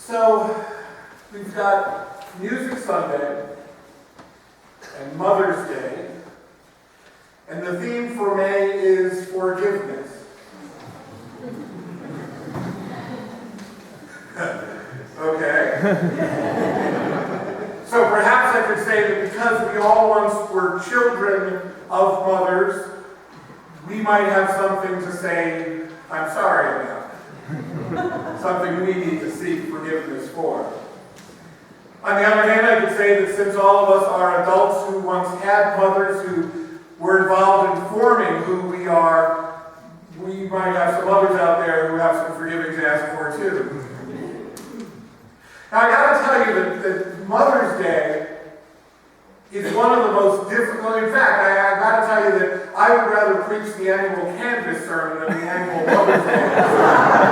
So, we've got Music Sunday and Mother's Day, and the theme for May is forgiveness. Okay. So perhaps I could say that because we all once were children of mothers, we might have something to say, I'm sorry about. Something we need to seek forgiveness for. On the other hand, I could say that since all of us are adults who once had mothers who were involved in forming who we are, we might have some others out there who have some forgiving to ask for too. Now I gotta tell you that Mother's Day is one of the most difficult. In fact, I gotta tell you that I would rather preach the annual Canvas sermon than the annual Mother's Day sermon.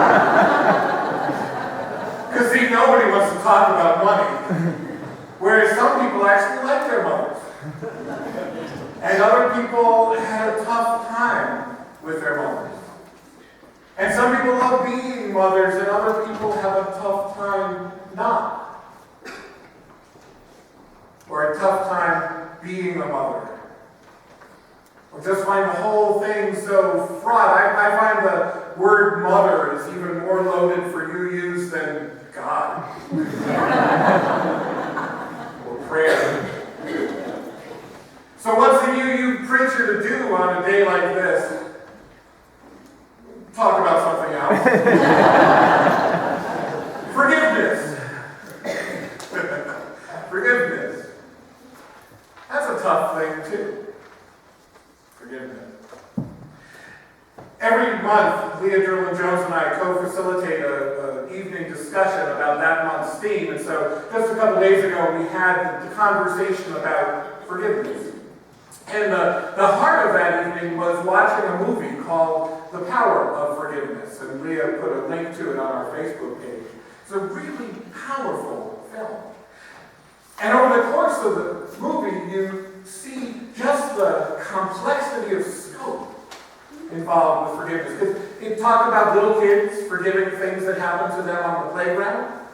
Because see, nobody wants to talk about money. Whereas some people actually like their mothers. And other people had a tough time with their mothers. And some people love being mothers, and other people have a tough time not. Or a tough time being a mother. Or just find the whole thing so fraught. I find the word mother is even more loaded for use than God. Or prayer. So what's the you preacher to do on a day like this? Talk about something else. Forgiveness. Forgiveness. That's a tough thing too. Forgiveness. Every month, Leah Derwin-Jones and I co-facilitate an evening discussion about that month's theme. And so just a couple days ago, we had the conversation about forgiveness. And the heart of that evening was watching a movie called The Power of Forgiveness. And Leah put a link to it on our Facebook page. It's a really powerful film. And over the course of the movie, you see just the complexity of scope involved with forgiveness. Because it talked about little kids forgiving things that happened to them on the playground.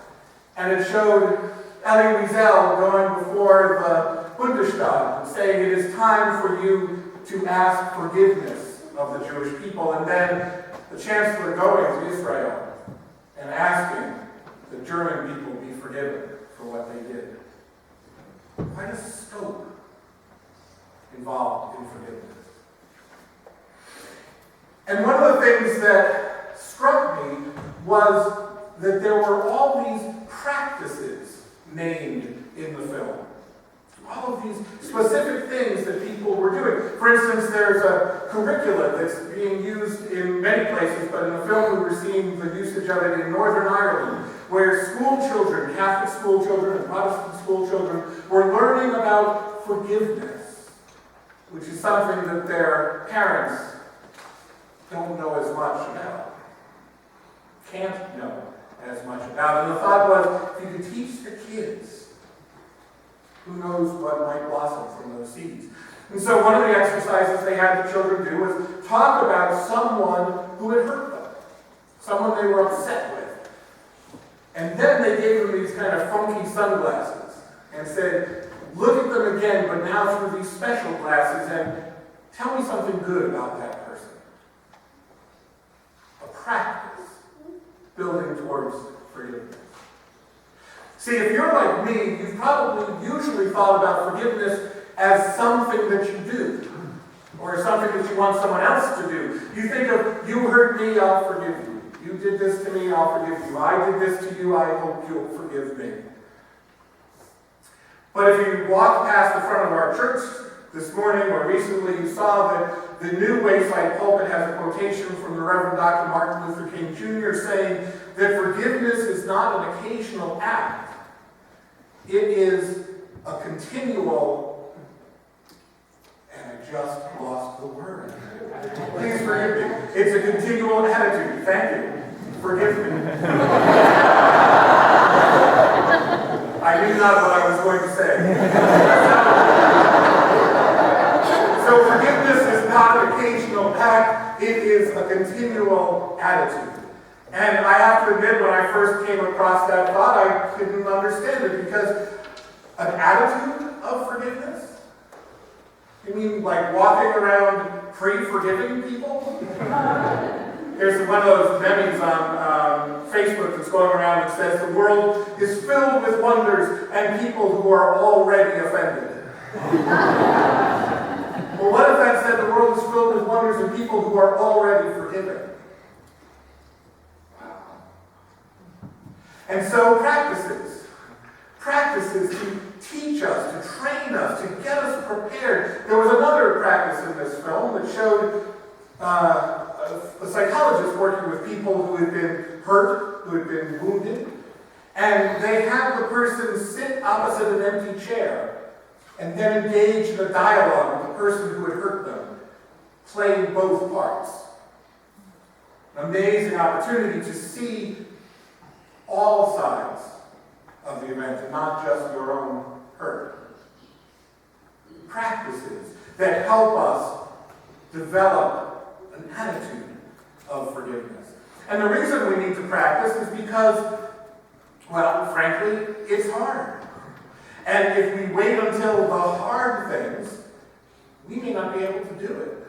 And it showed Elie Wiesel going before the Bundestag and saying it is time for you to ask forgiveness of the Jewish people. And then the Chancellor going to Israel and asking the German people be forgiven for what they did. Quite a scope involved in forgiveness. And one of the things that struck me was that there were all these practices named in the film. All of these specific things that people were doing. For instance, there's a curricula that's being used in many places, but in the film we were seeing the usage of it in Northern Ireland, where school children, Catholic school children and Protestant school children, were learning about forgiveness, which is something that their parents don't know as much about, can't know as much about. And the thought was, if you could teach the kids, who knows what might blossom from those seeds. And so one of the exercises they had the children do was talk about someone who had hurt them, someone they were upset with. And then they gave them these kind of funky sunglasses and said, look at them again, but now through these special glasses, and tell me something good about that person. A practice building towards forgiveness. See, if you're like me, you've probably usually thought about forgiveness as something that you do, or something that you want someone else to do. You think of, you hurt me, I'll forgive you. You did this to me, I'll forgive you. I did this to you, I hope you'll forgive me. But if you walk past the front of our church this morning or recently, you saw that the new Wayside pulpit has a quotation from the Reverend Dr. Martin Luther King Jr. saying that forgiveness is not an occasional act. It is a continual, and I just lost the word. Please forgive me. It's a continual attitude. Thank you. Forgive me. I knew not what I was going to say. So forgiveness is not an occasional act. It is a continual attitude. And I have to admit, when I first came across that thought, didn't understand it, because an attitude of forgiveness? You mean like walking around pre-forgiving people? There's one of those memes on Facebook that's going around that says the world is filled with wonders and people who are already offended. Well, what if that said the world is filled with wonders and people who are already forgiven? Wow. And so practices to teach us, to train us, to get us prepared. There was another practice in this film that showed a psychologist working with people who had been hurt, who had been wounded, and they had the person sit opposite an empty chair and then engage in a dialogue with the person who had hurt them, playing both parts. An amazing opportunity to see all sides of the event and not just your own hurt. Practices that help us develop an attitude of forgiveness. And the reason we need to practice is because, well, frankly, it's hard. And if we wait until the hard things, we may not be able to do it.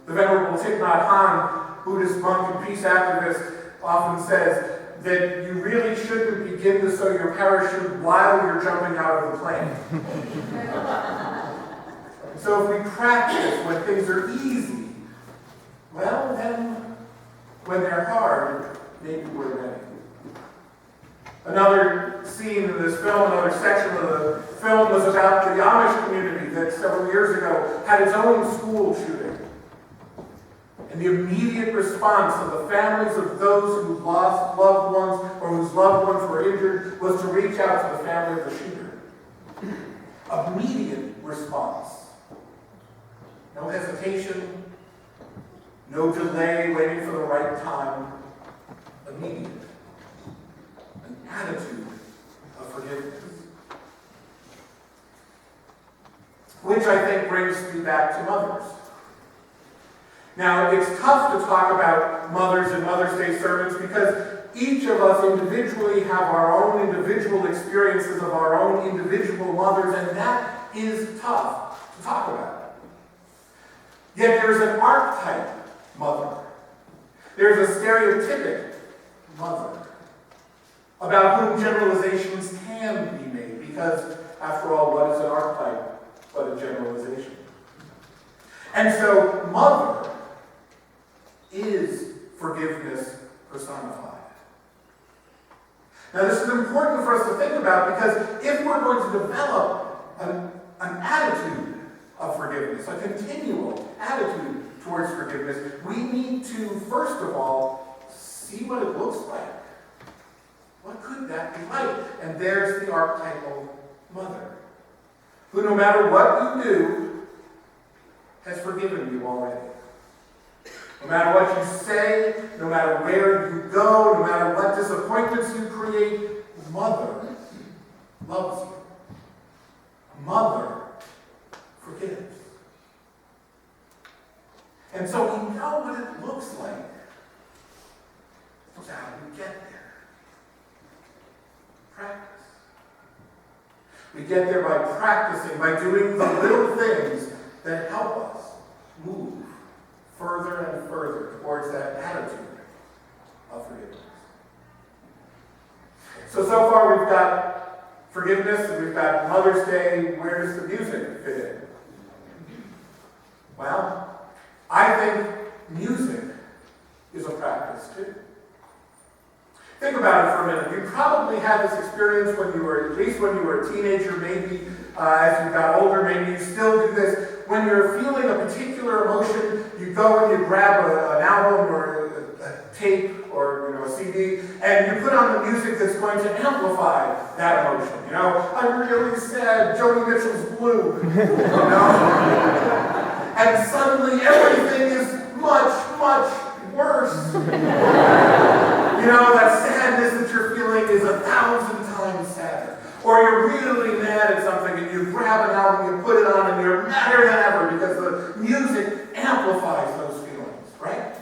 The Venerable Thich Nhat Hanh, Buddhist monk and peace activist, often says that you really shouldn't begin to sew your parachute while you're jumping out of the plane. So if we practice when things are easy, well, then when they're hard, maybe we're ready. Another scene in this film, another section of the film, was about the Amish community that several years ago had its own school shooting. And the immediate response of the families of those who lost loved ones or whose loved ones were injured was to reach out to the family of the shooter. Immediate response. No hesitation, no delay waiting for the right time. Immediate. An attitude of forgiveness. Which I think brings me back to mothers. Now, it's tough to talk about mothers in Mother's Day sermons because each of us individually have our own individual experiences of our own individual mothers, and that is tough to talk about. Yet there's an archetype mother. There's a stereotypic mother about whom generalizations can be made, because, after all, what is an archetype but a generalization? And so, mother is forgiveness personified. Now, this is important for us to think about, because if we're going to develop an attitude of forgiveness, a continual attitude towards forgiveness, we need to, first of all, see what it looks like. What could that be like? And there's the archetypal mother, who, no matter what you do, has forgiven you already. No matter what you say, no matter where you go, no matter what disappointments you create, mother loves you. Mother forgives. And so we know what it looks like. So how do we get there? Practice. We get there by practicing, by doing the little things that help us move further and further towards that attitude of forgiveness. So far we've got forgiveness, and we've got Mother's Day. Where does the music fit in? Well, I think music is a practice too. Think about it for a minute. You probably had this experience when you were, at least when you were a teenager, maybe as you got older, maybe you still do this. When you're feeling a particular emotion, you go and you grab an album or a tape or a CD, and you put on the music that's going to amplify that emotion. I'm really sad, Joni Mitchell's Blue. And suddenly everything is much, much worse. That sadness that you're feeling is 1,000 times sadder. Or you're really mad at something and you grab an album, you put it on, and you're madder than ever because the music amplifies those feelings, right?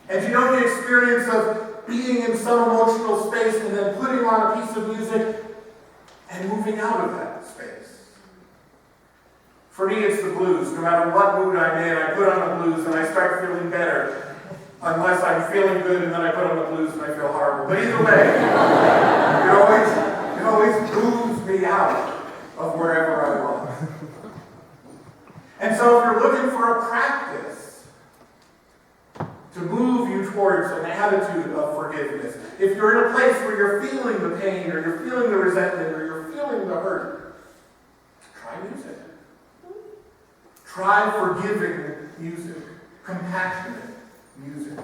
And you know the experience of being in some emotional space and then putting For me, it's the blues. No matter what mood I'm in, I put on the blues and I start feeling better. Unless I'm feeling good and then I put on the blues and I feel horrible. But either way, it always moves me out of wherever I was. And so if you're looking for a practice to move you towards an attitude of forgiveness, if you're in a place where you're feeling the pain or you're feeling the resentment or you're feeling the hurt, try music. Try forgiving music, compassionate music.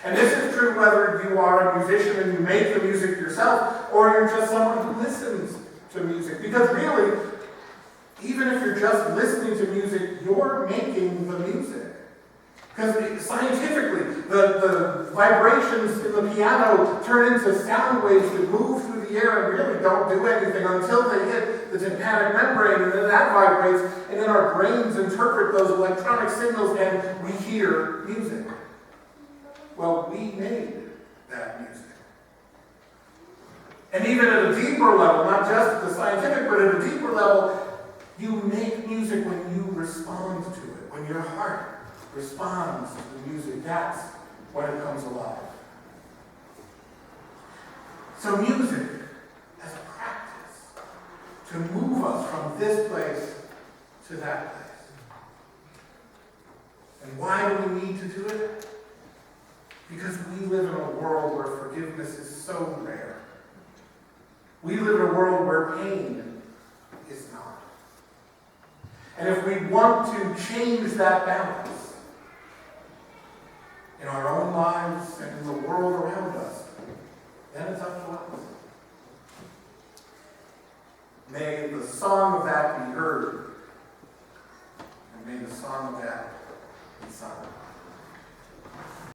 And this is true whether you are a musician and you make the music yourself, or you're just someone who listens to music. Because really, even if you're just listening to music, you're making the music. Because scientifically, the vibrations in the piano turn into sound waves that move through the air and really don't do anything until they hit the tympanic membrane, and then that vibrates, and then our brains interpret those electronic signals and we hear music. Well, we made that music. And even at a deeper level, not just at the scientific, but at a deeper level, you make music when you respond to it, when your heart responds to the music. That's when it comes alive. So music as a practice to move us from this place to that place. And why do we need to do it? Because we live in a world where forgiveness is so rare. We live in a world where pain is not. And if we want to change that balance in our own lives and in the world around us, then it's up to us. May the song of that be heard, and may the song of that be sung.